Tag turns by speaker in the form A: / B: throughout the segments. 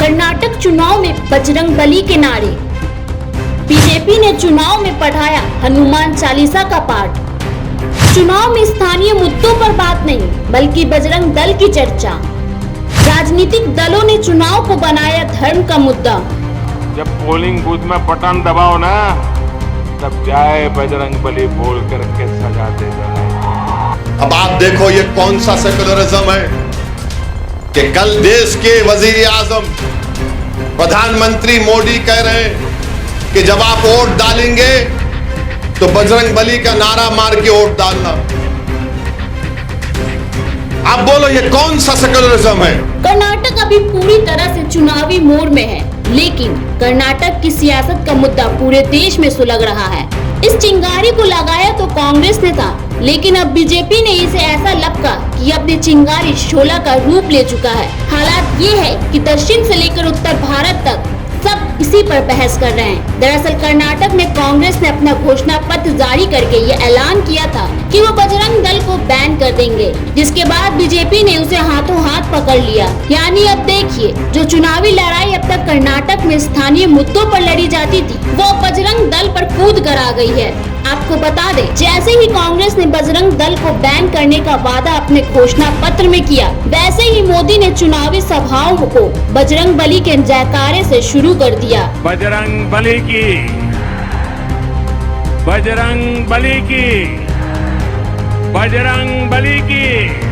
A: कर्नाटक चुनाव में बजरंग बली के नारे। बीजेपी ने चुनाव में पढ़ाया हनुमान चालीसा का पाठ। चुनाव में स्थानीय मुद्दों पर बात नहीं बल्कि बजरंग दल की चर्चा। राजनीतिक दलों ने चुनाव को बनाया धर्म का मुद्दा।
B: जब पोलिंग बूथ में बटन दबाओ ना, तब जाए बजरंग बली बोल करके सजा दे देना।
C: अब आप देखो ये कौन सा सेकुलरिज्म है कि कल देश के वजीर आजम प्रधानमंत्री मोदी कह रहे हैं कि जब आप वोट डालेंगे तो बजरंग बली का नारा मार के वोट डालना। आप बोलो ये कौन सा सेकुलरिज्म है?
A: कर्नाटक अभी पूरी तरह से चुनावी मोड़ में है, लेकिन कर्नाटक की सियासत का मुद्दा पूरे देश में सुलग रहा है। इस चिंगारी को लगाया तो कांग्रेस ने था, लेकिन अब बीजेपी ने इसे ऐसा लपका कि अपनी चिंगारी शोला का रूप ले चुका है। हालात ये है कि दक्षिण से लेकर उत्तर भारत तक सब इसी पर बहस कर रहे हैं। दरअसल कर्नाटक में कांग्रेस ने अपना घोषणा पत्र जारी करके ये ऐलान किया था कि वो बजरंग दल को बैन कर देंगे, जिसके बाद बीजेपी ने उसे हाथों हाथ पकड़ लिया। यानी अब देखिए, जो चुनावी लड़ाई अब तक कर्नाटक में स्थानीय मुद्दों पर लड़ी जाती थी, वो बजरंग दल पर कूद कर आ गई है। आपको बता दें, जैसे ही कांग्रेस ने बजरंग दल को बैन करने का वादा अपने घोषणा पत्र में किया, वैसे ही मोदी ने चुनावी सभाओं को बजरंग बली के जयकारे से शुरू कर दिया।
B: बजरंग बली की, बजरंग बली की, बजरंग बली की।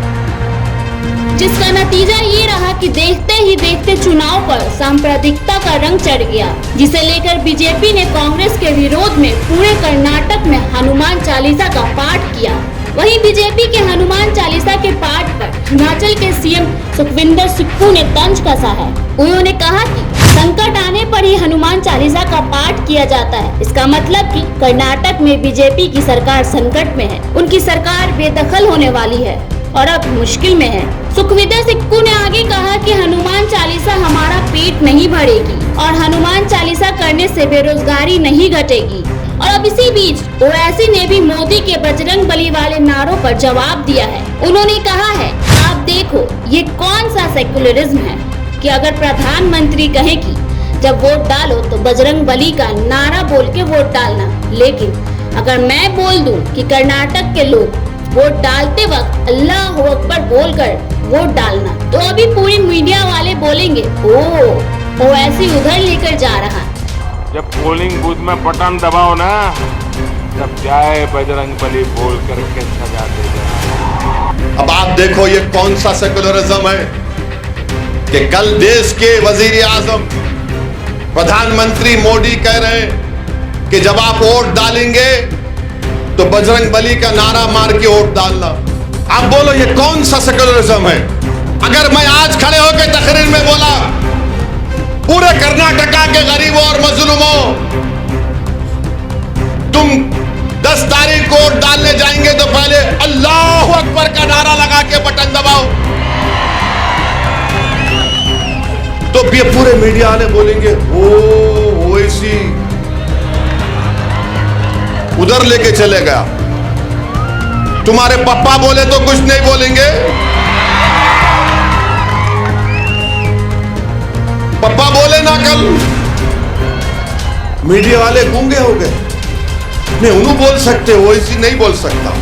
A: जिसका नतीजा ये रहा कि देखते ही देखते चुनाव पर सांप्रदायिकता का रंग चढ़ गया, जिसे लेकर बीजेपी ने कांग्रेस के विरोध में पूरे कर्नाटक में हनुमान चालीसा का पाठ किया। वहीं बीजेपी के हनुमान चालीसा के पाठ पर हिमाचल के सीएम सुखविंदर सुक्खू ने तंज कसा है। उन्होंने कहा कि संकट आने पर ही हनुमान चालीसा का पाठ किया जाता है। इसका मतलब कि कर्नाटक में बीजेपी की सरकार संकट में है, उनकी सरकार बेदखल होने वाली है और अब मुश्किल में है। सुखविंदर सुक्खू ने आगे कहा कि हनुमान चालीसा हमारा पेट नहीं भरेगी और हनुमान चालीसा करने से बेरोजगारी नहीं घटेगी। और अब इसी बीच ओवैसी ने भी मोदी के बजरंग बली वाले नारों पर जवाब दिया है। उन्होंने कहा है, आप देखो ये कौन सा सेकुलरिज्म है कि अगर प्रधानमंत्री कहे कि जब वोट डालो तो बजरंग बली का नारा बोल के वोट डालना, लेकिन अगर मैं बोल दूं कि कर्नाटक के लोग वोट डालते वक्त अल्लाह अकबर बोलकर वोट डालना, तो अभी पूरी मीडिया वाले बोलेंगे ओ ऐसी उधर लेकर जा रहा।
B: जब पोलिंग बूथ में बटन दबाओ ना, तब जाए बजरंग बली बोल करके सजा दे देना।
C: अब आप देखो ये कौन सा सेकुलरिज्म है कि कल देश के वजीर आजम प्रधानमंत्री मोदी कह रहे हैं कि जब आप वोट डालेंगे तो बजरंग बली का नारा मार के वोट डालना। आप बोलो ये कौन सा सेकुलरिज्म है? अगर मैं आज खड़े होकर तकरीर में बोला पूरे कर्नाटका के गरीबों और मजलूमों, तुम 10 तारीख को वोट डालने जाएंगे तो पहले अल्लाह अकबर का नारा लगा के बटन दबाओ, तो ये पूरे मीडिया वाले बोलेंगे ओ ऐसी उधर लेके चले गया। तुम्हारे पापा बोले तो कुछ नहीं बोलेंगे, पापा बोले ना कल, मीडिया वाले गूंगे हो गए। नहीं उन्होंने बोल सकते, वो ऐसी नहीं बोल सकता।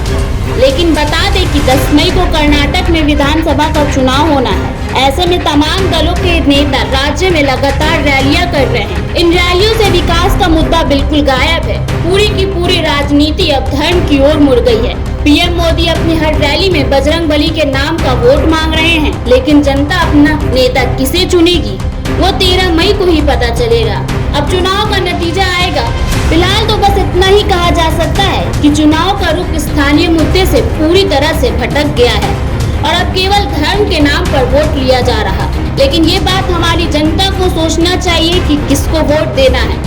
A: लेकिन बता दें कि 10 मई को कर्नाटक में विधानसभा का चुनाव होना है। ऐसे में तमाम दलों के नेता राज्य में लगातार रैलियां कर रहे हैं। इन रैलियों से विकास का मुद्दा बिल्कुल गायब है। पूरी की पूरी राजनीति अब धर्म की ओर मुड़ गई है। पीएम मोदी अपनी हर रैली में बजरंग बली के नाम का वोट मांग रहे हैं, लेकिन जनता अपना नेता किसे चुनेगी वो 13 मई को ही पता चलेगा। अब चुनाव का नतीजा आएगा। फिलहाल तो बस इतना ही कहा जा सकता है कि चुनाव का रुख स्थानीय मुद्दे से पूरी तरह से भटक गया है और अब केवल धर्म के नाम पर वोट लिया जा रहा। लेकिन ये बात हमारी जनता को सोचना चाहिए कि किसको वोट देना है,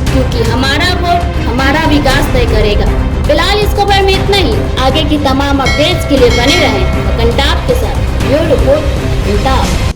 A: क्योंकि हमारा वोट हमारा विकास तय करेगा। फिलहाल इस खबर में इतना ही। आगे की तमाम अपडेट्स के लिए बने रहें कंटाप के साथ। Bureau report Kantap.